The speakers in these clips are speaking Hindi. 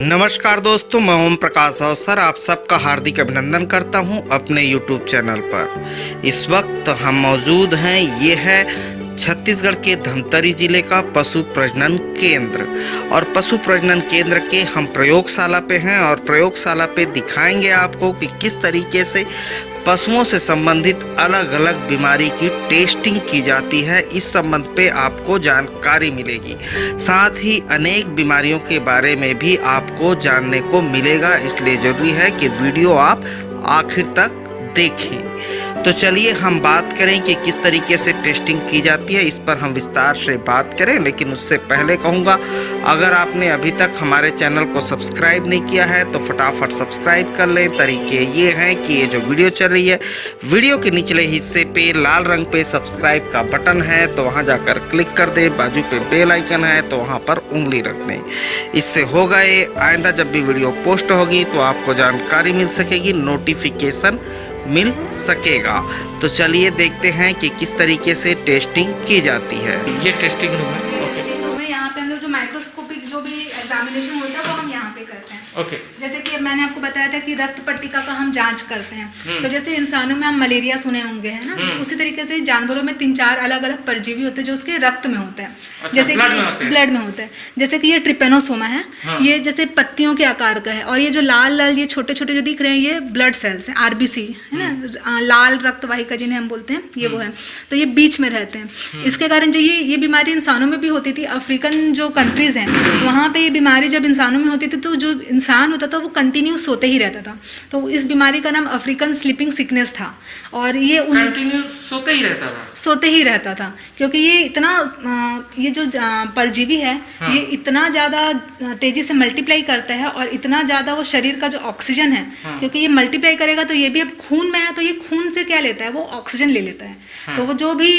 नमस्कार दोस्तों, मैं ओम प्रकाश अवसर आप सबका हार्दिक अभिनंदन करता हूं अपने YouTube चैनल पर। इस वक्त हम मौजूद हैं, ये है छत्तीसगढ़ के धमतरी जिले का पशु प्रजनन केंद्र। और पशु प्रजनन केंद्र के हम प्रयोगशाला पे हैं और प्रयोगशाला पे दिखाएंगे आपको कि किस तरीके से पशुओं से संबंधित अलग अलग बीमारी की टेस्टिंग की जाती है। इस संबंध पे आपको जानकारी मिलेगी, साथ ही अनेक बीमारियों के बारे में भी आपको जानने को मिलेगा। इसलिए जरूरी है कि वीडियो आप आखिर तक देखें। तो चलिए हम बात करें कि किस तरीके से टेस्टिंग की जाती है, इस पर हम विस्तार से बात करें। लेकिन उससे पहले कहूँगा, अगर आपने अभी तक हमारे चैनल को सब्सक्राइब नहीं किया है तो फटाफट सब्सक्राइब कर लें। तरीके ये हैं कि ये जो वीडियो चल रही है, वीडियो के निचले हिस्से पे लाल रंग पे सब्सक्राइब का बटन है, तो वहाँ जाकर क्लिक कर दें। बाजू पे बेल आइकन है तो वहाँ पर उंगली रख दें। इससे होगा ये, आइंदा जब भी वीडियो पोस्ट होगी तो आपको जानकारी मिल सकेगी, नोटिफिकेशन मिल सकेगा। तो चलिए देखते हैं कि किस तरीके से टेस्टिंग की जाती है। ये टेस्टिंग रूम है। टेस्टिंग रूम है। यहाँ पे हम लोग जो माइक्रोस्कोपिक जो भी एग्जामिनेशन होता है वो हम यहाँ पे करते हैं। ओके। जैसे कि मैंने आपको बताया था कि रक्त पट्टिका का हम जांच करते हैं। तो जैसे इंसानों में हम मलेरिया सुने होंगे, है ना, उसी तरीके से जानवरों में 3-4 अलग अलग परजीवी होते हैं जो उसके रक्त में होते हैं। अच्छा, जैसे ब्लड में होते हैं। जैसे कि ये ट्रिपेनोसोमा है। ये जैसे पत्तियों के आकार का है, और ये जो लाल लाल ये छोटे छोटे जो दिख रहे हैं ये ब्लड सेल्स हैं, आरबीसी है ना, लाल रक्त वाहिका जिन्हें हम बोलते हैं, ये वो है। तो ये बीच में रहते हैं। इसके कारण जो ये बीमारी इंसानों में भी होती थी। अफ्रीकन जो कंट्रीज हैं वहाँ पे ये बीमारी जब इंसानों में होती थी तो जो इंसान होता था वो कंटिन्यू सोते ही रहता था। तो इस बीमारी का नाम अफ्रीकन स्लीपिंग सिकनेस था। और ये कंटिन्यू सोते ही रहता था क्योंकि ये इतना ये जो परजीवी है, ये इतना ज़्यादा तेजी से मल्टीप्लाई करता है और इतना ज़्यादा वो शरीर का जो ऑक्सीजन है, क्योंकि ये मल्टीप्लाई करेगा तो ये भी अब खून में है, तो ये खून से क्या लेता है, वो ऑक्सीजन ले लेता है। तो वो जो भी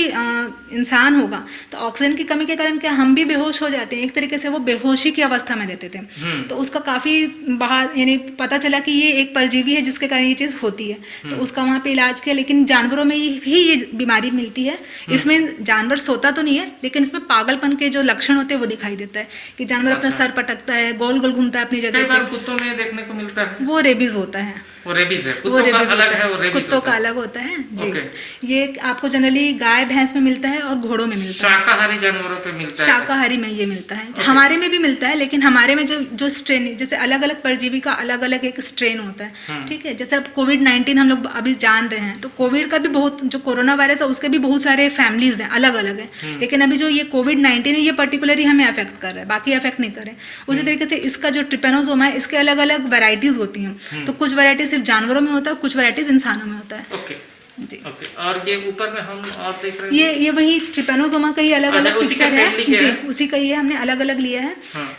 इंसान होगा तो ऑक्सीजन की कमी के कारण क्या हम भी बेहोश हो जाते हैं। एक तरीके से वो बेहोशी की अवस्था में रहते थे। तो उसका काफ़ी बाहर यानी पता चला कि ये एक परजीवी है जिसके कारण ये चीज़ होती है। तो उसका वहाँ पे इलाज किया। लेकिन जानवरों में भी ये बीमारी मिलती है। इसमें जानवर सोता तो नहीं है, लेकिन इसमें पागलपन के जो लक्षण होते हैं वो दिखाई देता है कि जानवर अपना सर पटकता है, गोल गोल घूमता है अपनी जगह। कई बार कुत्तों में देखने को मिलता है। वो रेबीज होता है। वो रेबीज है। कुत्तों का अलग है, वो रेबीज कुत्तों का अलग होता है जी। ये आपको जनरली गाय भैंस में मिलता है और घोड़ों में मिलता है। शाकाहारी जानवरों पे मिलता है। शाकाहारी में ये मिलता है। हमारे में भी मिलता है, लेकिन हमारे में जो स्ट्रेन, जैसे अलग अलग परजीवी का अलग अलग एक स्ट्रेन होता है। ठीक है। जैसे अब कोविड-19 हम लोग अभी जान रहे हैं, तो कोविड का भी बहुत, जो कोरोना वायरस है उसके भी बहुत सारे फैमिलीज हैं, अलग अलग हैं। लेकिन अभी जो ये कोविड-19 है ये पर्टिकुलरली हमें अफेक्ट कर रहा है, बाकी अफेक्ट नहीं कर रहे। उसी तरीके से इसका जो ट्रिपेनोसोमा है, इसके अलग अलग वेराइटीज होती हैं। तो कुछ वेराइटीज सिर्फ जानवरों में होता है, कुछ वेराइटीज इंसानों में होता है। ओके जी। ओके। और ये ऊपर में हम और देख रहे हैं, ये वही ट्रिपेनोसोमा का ही अलग अलग पिक्चर है जी। उसी का ही है, हमने अलग अलग लिया है।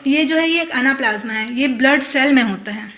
ये जो है ये एक एनाप्लाज्मा है। ये ब्लड सेल में होता है।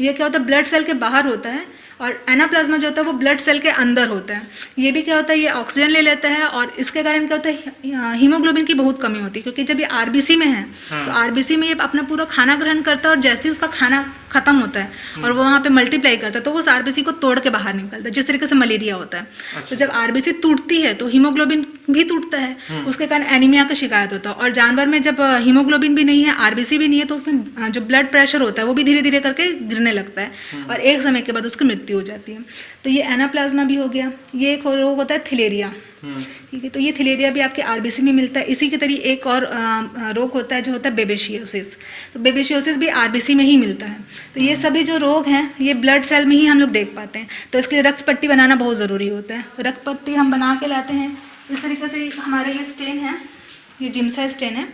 ये क्या होता है, ब्लड सेल के बाहर होता है, और एनाप्लाज्मा जो होता है वो ब्लड सेल के अंदर होता है। ये भी क्या होता है, ये ऑक्सीजन ले लेता है, और इसके कारण क्या होता है, हीमोग्लोबिन की बहुत कमी होती है। क्योंकि जब ये आरबीसी में है तो आरबीसी में ये अपना पूरा खाना ग्रहण करता है, और जैसे ही उसका खाना खत्म होता है और वो वहाँ पे मल्टीप्लाई करता है तो वो उस आरबीसी को तोड़ के बाहर निकलता है, जिस तरीके से मलेरिया होता है। तो जब आरबीसी टूटती है तो हीमोग्लोबिन भी टूटता है, उसके कारण एनीमिया का शिकायत होता है। और जानवर में जब हीमोग्लोबिन भी नहीं है, आरबीसी भी नहीं है, तो उसमें जो ब्लड प्रेशर होता है वो भी धीरे धीरे करके गिरने लगता है, और एक समय के बाद उसकी मृत्यु हो जाती है। तो ये एनाप्लाज्मा भी हो गया। ये एक रोग होता है थिलेरिया। ठीक है। तो ये थिलेरिया भी आपके आरबीसी में मिलता है। इसी की तरह एक और रोग होता है जो होता है बेबेशियोसिस। तो बेबेशियोसिस भी आरबीसी में ही मिलता है। तो ये सभी जो रोग हैं ये ब्लड सेल में ही हम लोग देख पाते हैं। तो इसके लिए रक्त पट्टी बनाना बहुत ज़रूरी होता है। तो रक्त पट्टी हम बना के लाते हैं। इस तरीके से हमारे ये स्टेन है, ये जिम्सा स्टेन है।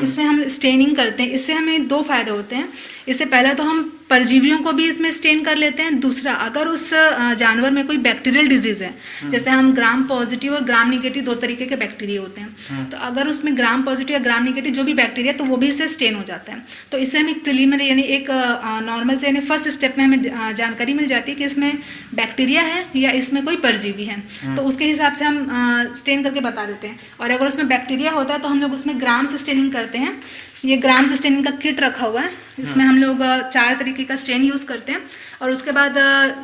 इससे हम स्टेनिंग करते हैं। इससे हमें 2 फायदे होते हैं। इससे पहला तो हम परजीवियों को भी इसमें स्टेन कर लेते हैं। दूसरा, अगर उस जानवर में कोई बैक्टीरियल डिजीज है, जैसे हम ग्राम पॉजिटिव और ग्राम निगेटिव 2 तरीके के बैक्टीरिया होते हैं, तो अगर उसमें ग्राम पॉजिटिव या ग्राम निगेटिव जो भी बैक्टीरिया तो वो भी इससे स्टेन हो जाता है। तो इससे हम एक प्रिलिमिनरी यानी एक नॉर्मल से यानी फर्स्ट स्टेप में हमें जानकारी मिल जाती है कि इसमें बैक्टीरिया है या इसमें कोई परजीवी है। तो उसके हिसाब से हम स्टेन करके बता देते हैं। और अगर उसमें बैक्टीरिया होता है तो हम लोग उसमें ग्राम से स्टेनिंग करते हैं। ये ग्राम्स स्टेनिंग का किट रखा हुआ है। इसमें हम लोग 4 तरीके का स्टेन यूज़ करते हैं और उसके बाद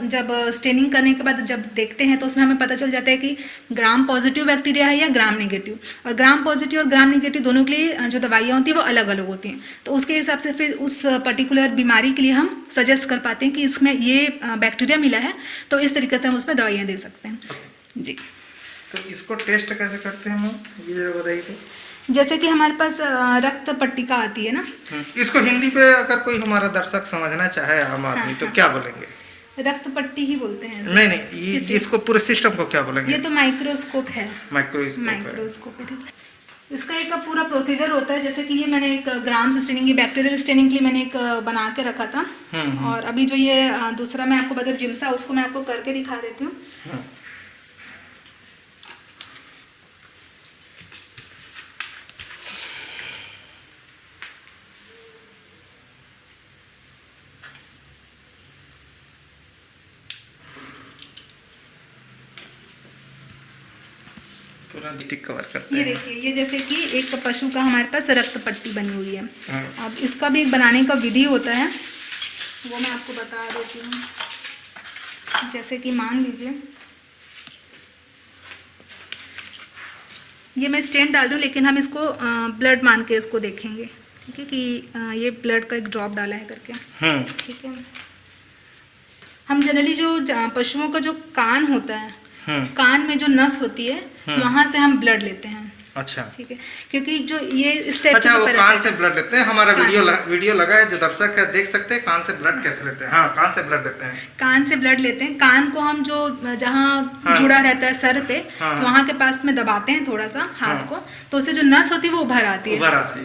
जब स्टेनिंग करने के बाद जब देखते हैं तो उसमें हमें पता चल जाता है कि ग्राम पॉजिटिव बैक्टीरिया है या ग्राम नेगेटिव। और ग्राम पॉजिटिव और ग्राम नेगेटिव दोनों के लिए जो दवाइयाँ होती हैं वो अलग अलग होती हैं। तो उसके हिसाब से फिर उस पर्टिकुलर बीमारी के लिए हम सजेस्ट कर पाते हैं कि इसमें ये बैक्टीरिया मिला है, तो इस तरीके से हम उसमें दवाइयाँ दे सकते हैं। जी, तो इसको टेस्ट कैसे करते हैं हम, ये जरा बताइए तो। जैसे कि हमारे पास रक्त पट्टिका आती है ना, इसको हिंदी पे अगर कोई हमारा दर्शक समझना चाहे आम आदमी तो क्या बोलेंगे? रक्त पट्टी ही बोलते हैं इसे। नहीं, इसको पूरे सिस्टम को क्या बोलेंगे? ये तो माइक्रोस्कोप है। माइक्रोस्कोप है, ठीक है। इसका एक पूरा प्रोसीजर होता है। जैसे कि ये मैंने एक ग्राम स्टेनिंग, ये बैक्टीरियल स्टेनिंग के लिए मैंने एक बना के रखा था। और अभी जो ये दूसरा मैं आपको बता, जिम्सा, उसको मैं आपको करके दिखा देती हूँ। डिस्ट्रिक्ट कवर करते ये देखिए, ये जैसे कि एक पशु का हमारे पास रक्त पट्टी बनी हुई है। अब इसका भी एक बनाने का विधि होता है, वो मैं आपको बता देती हूँ। जैसे कि मान लीजिए ये मैं स्टेन डाल दूँ, लेकिन हम इसको ब्लड मान के इसको देखेंगे, ठीक है, कि ये ब्लड का एक ड्रॉप डाला है करके, ठीक है। हम जनरली जो पशुओं का जो कान होता है, कान में जो नस होती है, वहां से हम ब्लड लेते हैं। अच्छा, ठीक है, क्योंकि जो ये इस टाइप अच्छा, वो कान से ब्लड लेते हैं। हमारा वीडियो लगा है, जो दर्शक है देख सकते हैं कान से ब्लड कैसे लेते हैं। हाँ, कान से ब्लड लेते हैं। कान से ब्लड लेते हैं। कान को हम जो जहाँ जुड़ा रहता है सर पे, वहाँ के पास में दबाते हैं थोड़ा सा हाथ को, तो उससे जो नस होती है वो उभर आती है।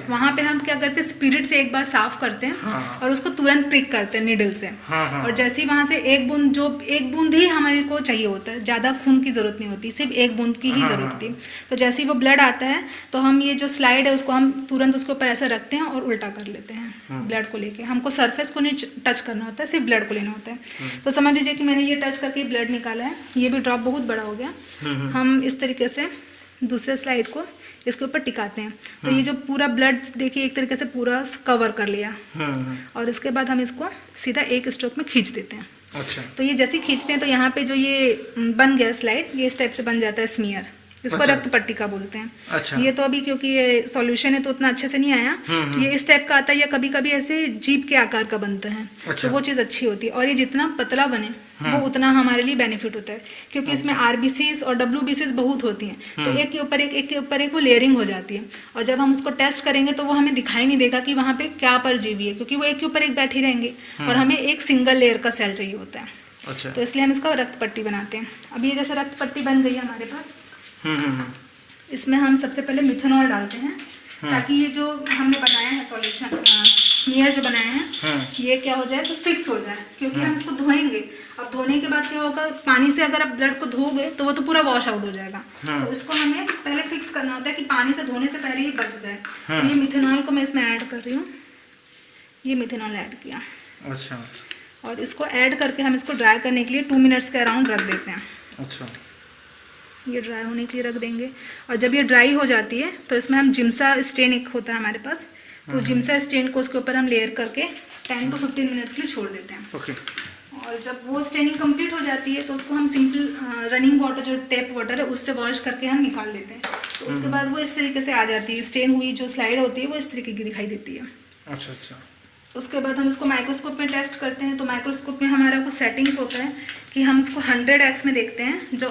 वहाँ पे हम क्या करते हैं, स्पिरिट से एक बार साफ करते हैं और उसको तुरंत प्रिक करते हैं निडल से। और जैसे ही वहाँ से एक बूंद ही हमारे को चाहिए होता है, ज्यादा खून की जरूरत नहीं होती, सिर्फ एक बूंद की ही जरूरत होती है। तो जैसे ही वो ब्लड आता है तो हम ये जो स्लाइड है उसको हम तुरंत उसके ऊपर ऐसे रखते हैं और उल्टा कर लेते हैं ब्लड को लेके। हमको सरफेस को नहीं टच करना होता है, सिर्फ ब्लड को लेना होता है। तो समझ लीजिए कि मैंने ये टच करके ब्लड निकाला है, ये भी ड्रॉप बहुत बड़ा हो गया। हम इस तरीके से दूसरे स्लाइड को इसके ऊपर टिकाते हैं, तो ये जो पूरा ब्लड देखिए एक तरीके से पूरा कवर कर लिया। और इसके बाद हम इसको सीधा एक स्ट्रोक में खींच देते हैं। अच्छा, तो ये जैसे खींचते हैं तो यहाँ पे जो ये बन गया स्लाइड, ये इस टाइप से बन जाता है स्मीयर, इसको रक्त पट्टिका बोलते हैं। अच्छा, ये तो अभी क्योंकि ये सॉल्यूशन है तो उतना अच्छे से नहीं आया। ये इस टाइप का आता है, या कभी कभी ऐसे जीभ के आकार का बनता है। अच्छा, तो वो चीज़ अच्छी होती है। और ये जितना पतला बने वो उतना हमारे लिए बेनिफिट होता है, क्योंकि इसमें आरबीसीज और डब्ल्यूबीसीज बहुत होती हैं। तो एक के ऊपर एक वो लेयरिंग हो जाती है। और जब हम उसको टेस्ट करेंगे तो वो हमें दिखाई नहीं देगा कि वहाँ पे क्या परजीवी है, क्योंकि वो एक के ऊपर एक बैठे रहेंगे और हमें एक सिंगल लेयर का सेल चाहिए होता है। अच्छा, तो इसलिए हम इसका रक्त पट्टी बनाते हैं। अब ये जैसे रक्त पट्टी बन गई है हमारे पास, इसमें हम सबसे पहले मिथेनॉल डालते हैं, ताकि ये जो हमने बनाया है सॉल्यूशन, स्मीयर जो बनाया है, ये क्या हो जाए तो फिक्स हो जाए, क्योंकि हम इसको धोएंगे। अब धोने के बाद क्या होगा, पानी से अगर आप ब्लड को धोगे तो वो तो पूरा वॉश आउट हो जाएगा। तो इसको हमें पहले फिक्स करना होता है कि पानी से धोने से पहले ही बच जाए। तो ये मिथेनॉल को मैं इसमें ऐड कर रही हूँ, ये मिथेनॉल ऐड किया। अच्छा, और इसको ऐड करके हम इसको ड्राई करने के लिए 2 मिनट्स के अराउंड रख देते हैं। अच्छा, ये ड्राई होने के लिए रख देंगे। और जब ये ड्राई हो जाती है तो इसमें हम जिम्सा स्टेन एक होता है हमारे पास, तो जिम्सा स्टेन को उसके ऊपर हम लेयर करके 10 to 15 मिनट्स के लिए छोड़ देते हैं। ओके। और जब वो स्टेनिंग कंप्लीट हो जाती है तो उसको हम सिंपल रनिंग वाटर, जो टैप वाटर है, उससे वॉश करके हम निकाल लेते हैं। तो उसके बाद वो इस तरीके से आ जाती है, स्टेन हुई जो स्लाइड होती है वो इस तरीके की दिखाई देती है। अच्छा, अच्छा। उसके बाद हम इसको माइक्रोस्कोप में टेस्ट करते हैं। तो माइक्रोस्कोप में हमारा कुछ सेटिंग्स होता है कि हम इसको 100x में देखते हैं। जो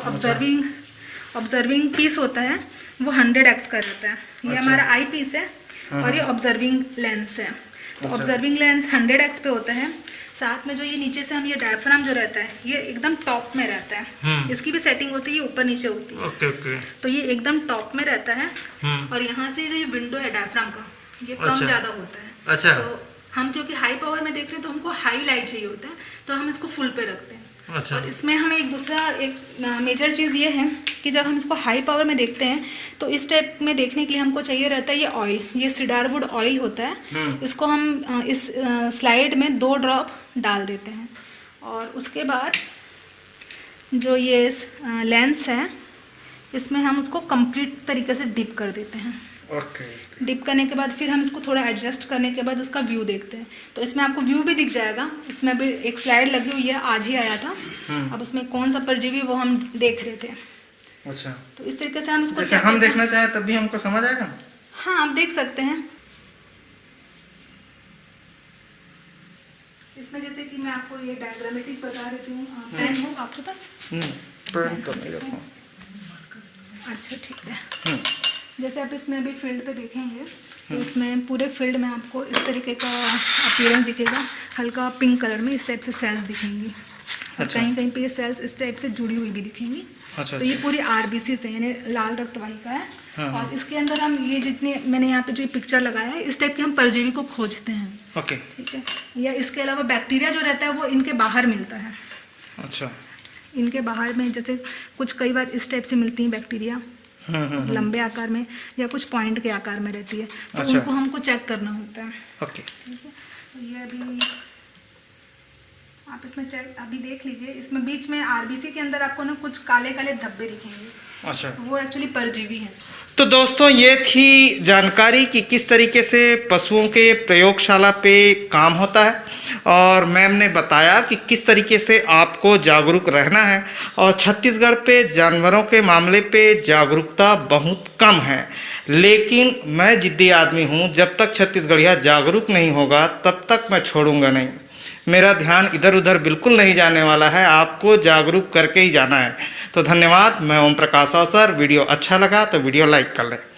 ऑब्जर्विंग पीस होता है वो 100x का रहता है। ये हमारा आई पीस है और ये ऑब्जर्विंग लेंस है। तो ऑब्जर्विंग लेंस 100x पे होता है। साथ में जो ये नीचे से हम ये डायफ्राम जो रहता है ये एकदम टॉप में रहता है। इसकी भी सेटिंग होती है, ये ऊपर नीचे होती है। ओके। तो ये एकदम टॉप में रहता है। और यहाँ से जो ये विंडो है डायफ्राम का, ये कम ज़्यादा होता है। अच्छा। तो हम क्योंकि हाई पावर में देख रहे हैं तो हमको हाई लाइट चाहिए होता है, तो हम इसको फुल पे रखते हैं। अच्छा। और इसमें हमें एक मेजर चीज़ ये है कि जब हम इसको हाई पावर में देखते हैं तो इस टाइप में देखने के लिए हमको चाहिए रहता है ये ऑयल, ये सीडारवुड ऑयल होता है। इसको हम इस स्लाइड में 2 ड्रॉप डाल देते हैं। और उसके बाद जो ये लेंस है इसमें हम उसको कंप्लीट तरीके से डिप कर देते हैं। ओके। डिप करने के बाद फिर हम इसको थोड़ा एडजस्ट करने के बाद उसका व्यू देखते हैं। तो इसमें आपको व्यू भी दिख जाएगा। इसमें अभी एक स्लाइड लगी हुई है, आज ही आया था। अब उसमें कौन सा परजीवी वो हम देख रहे थे। अच्छा, तो इस तरीके से हम इसको जैसे हम देखना चाहें तब भी हमको समझ आएगा। हाँ, आप देख सकते हैं। इसमें जैसे कि मैं आपको ये डायग्रामेटिक बता रही हूँ। पेन हो आपके पास? पेन तो नहीं रखा। अच्छा, ठीक है। जैसे आप इसमें अभी फील्ड पे देखेंगे तो इसमें पूरे फील्ड में आपको इस तरीके का अपीयरेंस दिखेगा, हल्का पिंक कलर में इस टाइप से सेल्स दिखेंगी। अच्छा। कहीं कहीं पे ये सेल्स इस टाइप से जुड़ी हुई भी दिखेंगी। अच्छा, तो ये पूरी आरबीसी से यानी लाल रक्त वाहिका है। हाँ। और इसके अंदर हम ये जितनी मैंने यहाँ पे जो पिक्चर लगाया है, इस टाइप के हम परजीवी को खोजते हैं। ओके, ठीक है। या इसके अलावा बैक्टीरिया जो रहता है वो इनके बाहर मिलता है। अच्छा, इनके बाहर में जैसे कुछ कई बार इस टाइप से मिलती हैं बैक्टीरिया, लंबे आकार में, या कुछ पॉइंट के आकार में रहती है। तो अच्छा। उनको हमको चेक करना होता है। ओके, ठीक है। तो ये अभी आप इसमें चेक अभी देख लीजिए। इसमें बीच में आरबीसी के अंदर आपको ना कुछ काले काले धब्बे दिखेंगे। अच्छा। वो एक्चुअली परजीवी हैं। तो दोस्तों, ये थी जानकारी कि किस तरीके से पशुओं के प्रयोगशाला पे काम होता है, और मैम ने बताया कि किस तरीके से आपको जागरूक रहना है। और छत्तीसगढ़ पे जानवरों के मामले पे जागरूकता बहुत कम है, लेकिन मैं जिद्दी आदमी हूँ। जब तक छत्तीसगढ़िया जागरूक नहीं होगा तब तक मैं छोड़ूंगा नहीं। मेरा ध्यान इधर उधर बिल्कुल नहीं जाने वाला है, आपको जागरूक करके ही जाना है। तो धन्यवाद। मैं ओम प्रकाश अवसर। वीडियो अच्छा लगा तो वीडियो लाइक कर लें।